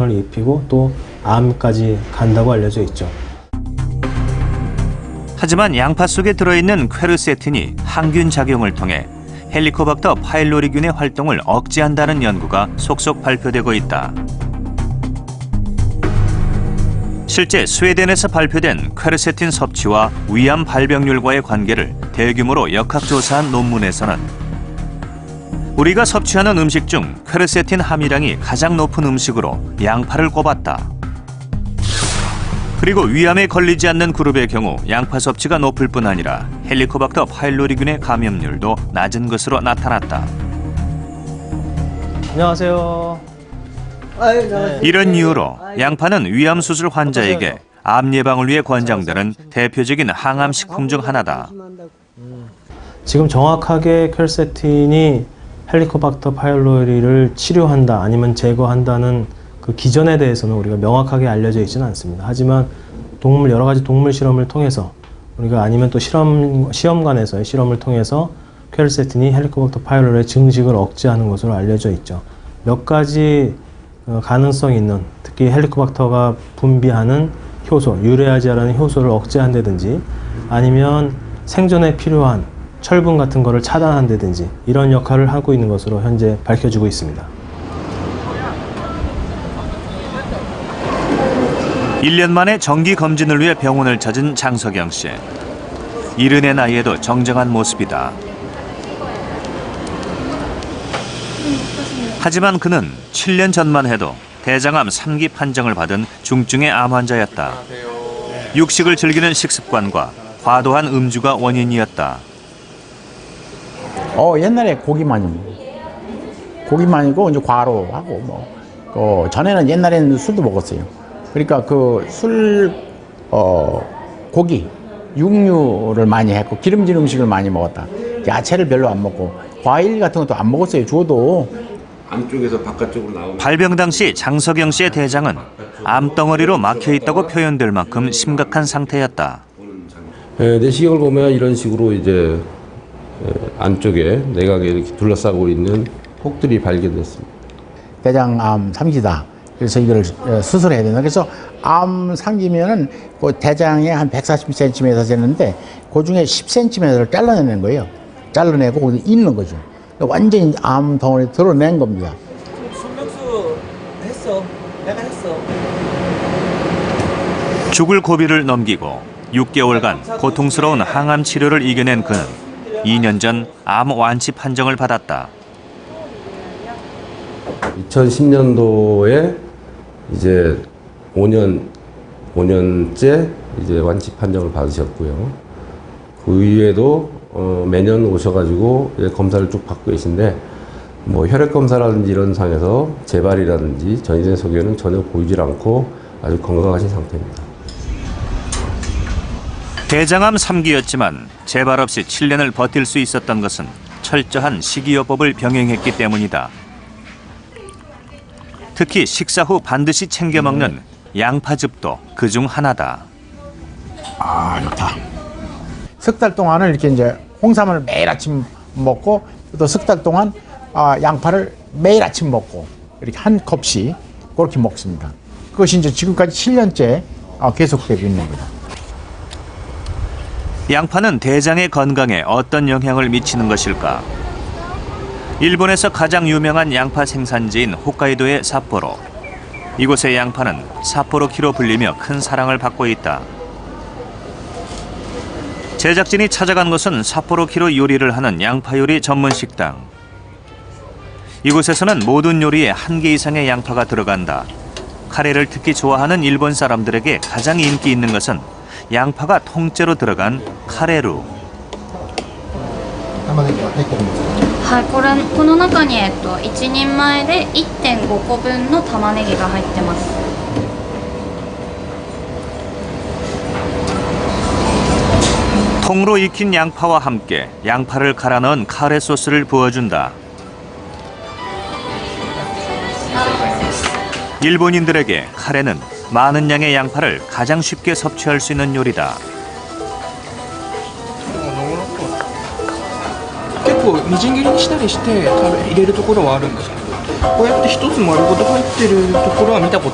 을 입히고 또 암까지 간다고 알려져 있죠. 하지만 양파 속에 들어있는 퀘르세틴이 항균 작용을 통해 헬리코박터 파일로리균의 활동을 억제한다는 연구가 속속 발표되고 있다. 실제 스웨덴에서 발표된 퀘르세틴 섭취와 위암 발병률과의 관계를 대규모로 역학조사한 논문에서는 우리가 섭취하는 음식 중 퀘르세틴 함유량이 가장 높은 음식으로 양파를 꼽았다. 그리고 위암에 걸리지 않는 그룹의 경우 양파 섭취가 높을 뿐 아니라 헬리코박터 파일로리균의 감염률도 낮은 것으로 나타났다. 안녕하세요. 이런 이유로 양파는 위암 수술 환자에게 암 예방을 위해 권장되는 대표적인 항암 식품 중 하나다. 지금 정확하게 퀘르세틴이 헬리코박터 파일로리를 치료한다 아니면 제거한다는 그 기전에 대해서는 우리가 명확하게 알려져 있지는 않습니다. 하지만 여러 가지 동물 실험을 통해서 우리가 아니면 또 시험관에서의 실험을 통해서 퀘르세틴이 헬리코박터 파일로리의 증식을 억제하는 것으로 알려져 있죠. 몇 가지 가능성이 있는, 특히 헬리코박터가 분비하는 효소, 유레아지아라는 효소를 억제한다든지 아니면 생존에 필요한 철분 같은 거를 차단한다든지 이런 역할을 하고 있는 것으로 현재 밝혀지고 있습니다. 1년 만에 정기 검진을 위해 병원을 찾은 장석영 씨. 이른의 나이에도 정정한 모습이다. 하지만 그는 7년 전만 해도 대장암 3기 판정을 받은 중증의 암 환자였다. 육식을 즐기는 식습관과 과도한 음주가 원인이었다. 옛날에 고기만이고 이제 과로하고 전에는 옛날에는 술도 먹었어요. 그러니까 그 고기, 육류를 많이 했고 기름진 음식을 많이 먹었다. 야채를 별로 안 먹고 과일 같은 것도 안 먹었어요. 주어도. 안쪽에서 바깥쪽으로 나오는 발병 당시 장석영 씨의 대장은 암덩어리로 막혀 있다고 표현될 만큼 심각한 상태였다. 내시경을 보면 이런 식으로 이제 안쪽에 내각에 이렇게 둘러싸고 있는 혹들이 발견됐습니다. 대장암 3기다. 그래서 이걸 수술해야 된다. 그래서 암 3기면은 그 대장에 한 140cm 되는데 그 중에 10cm를 잘라내는 거예요. 잘라내고 거기서 있는 거죠. 완전히 암 덩어리 드러낸 겁니다. 손명수 했어. 내가 했어. 죽을 고비를 넘기고 6개월간 고통스러운 항암 치료를 이겨낸 그는 2년 전 암 완치 판정을 받았다. 2010년도에 이제 5년째 이제 완치 판정을 받으셨고요. 그 이후에도 매년 오셔가지고 검사를 쭉 받고 계신데 혈액 검사라든지 이런 상에서 재발이라든지 전이된 소견은 전혀 보이질 않고 아주 건강하신 상태입니다. 대장암 3기였지만 재발 없이 7년을 버틸 수 있었던 것은 철저한 식이요법을 병행했기 때문이다. 특히 식사 후 반드시 챙겨 먹는 양파즙도 그중 하나다. 좋다. 석 달 동안을 이렇게 이제 홍삼을 매일 아침 먹고 또 석 달 동안 양파를 매일 아침 먹고 이렇게 한 컵씩 그렇게 먹습니다. 그것이 이제 지금까지 7년째 계속되고 있는 거죠. 양파는 대장의 건강에 어떤 영향을 미치는 것일까? 일본에서 가장 유명한 양파 생산지인 홋카이도의 삿포로. 이곳의 양파는 삿포로키로 불리며 큰 사랑을 받고 있다. 제작진이 찾아간 곳은 삿포로키로 요리를 하는 양파 요리 전문 식당. 이곳에서는 모든 요리에 1개 이상의 양파가 들어간다. 카레를 특히 좋아하는 일본 사람들에게 가장 인기 있는 것은 양파가 통째로 들어간 카레루. はい、この中に1人前で 1.5 個分の玉ねぎが入ってます。 통으로 익힌 양파와 함께 양파를 갈아 넣은 카레 소스를 부어준다. 일본인들에게 카레는 많은 양의 양파를 가장 쉽게 섭취할 수 있는 요리다. 結構みじん切りにしたりして入れるところはあるんですけど、こうやって一つ丸ごと入ってるところは見たこと